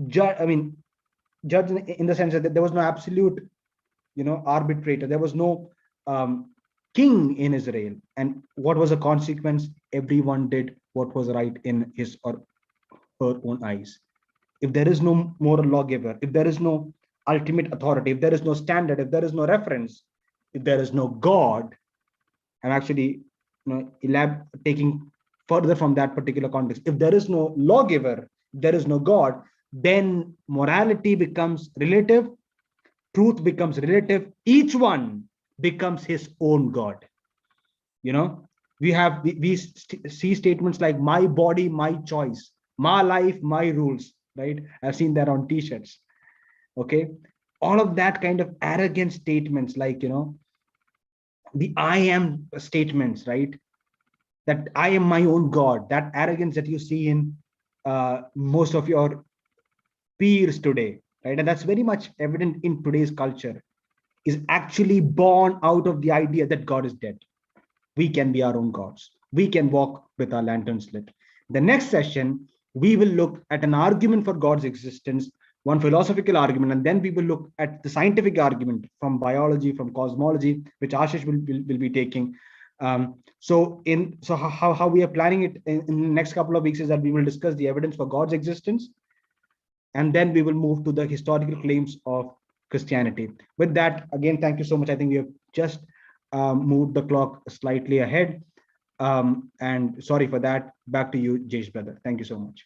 judge. I mean, judge in the sense that there was no absolute, arbitrator. There was no king in Israel. And what was the consequence? Everyone did what was right in his or her own eyes. If there is no moral lawgiver, if there is no ultimate authority, if there is no standard, if there is no reference, if there is no God, I'm actually taking further from that particular context. If there is no lawgiver, if there is no God, then morality becomes relative, truth becomes relative, each one becomes his own God. We see statements like my body, my choice, my life, my rules, right? I've seen that on t-shirts. Okay, all of that kind of arrogant statements, like the I am statements, right? That I am my own God, that arrogance that you see in most of your peers today, right? And that's very much evident in today's culture, is actually born out of the idea that God is dead. We can be our own gods. We can walk with our lanterns lit. The next session, we will look at an argument for God's existence, one philosophical argument, and then we will look at the scientific argument from biology, from cosmology, which Ashish will be taking. So how we are planning it in the next couple of weeks is that we will discuss the evidence for God's existence, and then we will move to the historical claims of Christianity. With that, again, thank you so much. I think we have just moved the clock slightly ahead. And sorry for that. Back to you, Jayesh brother. Thank you so much.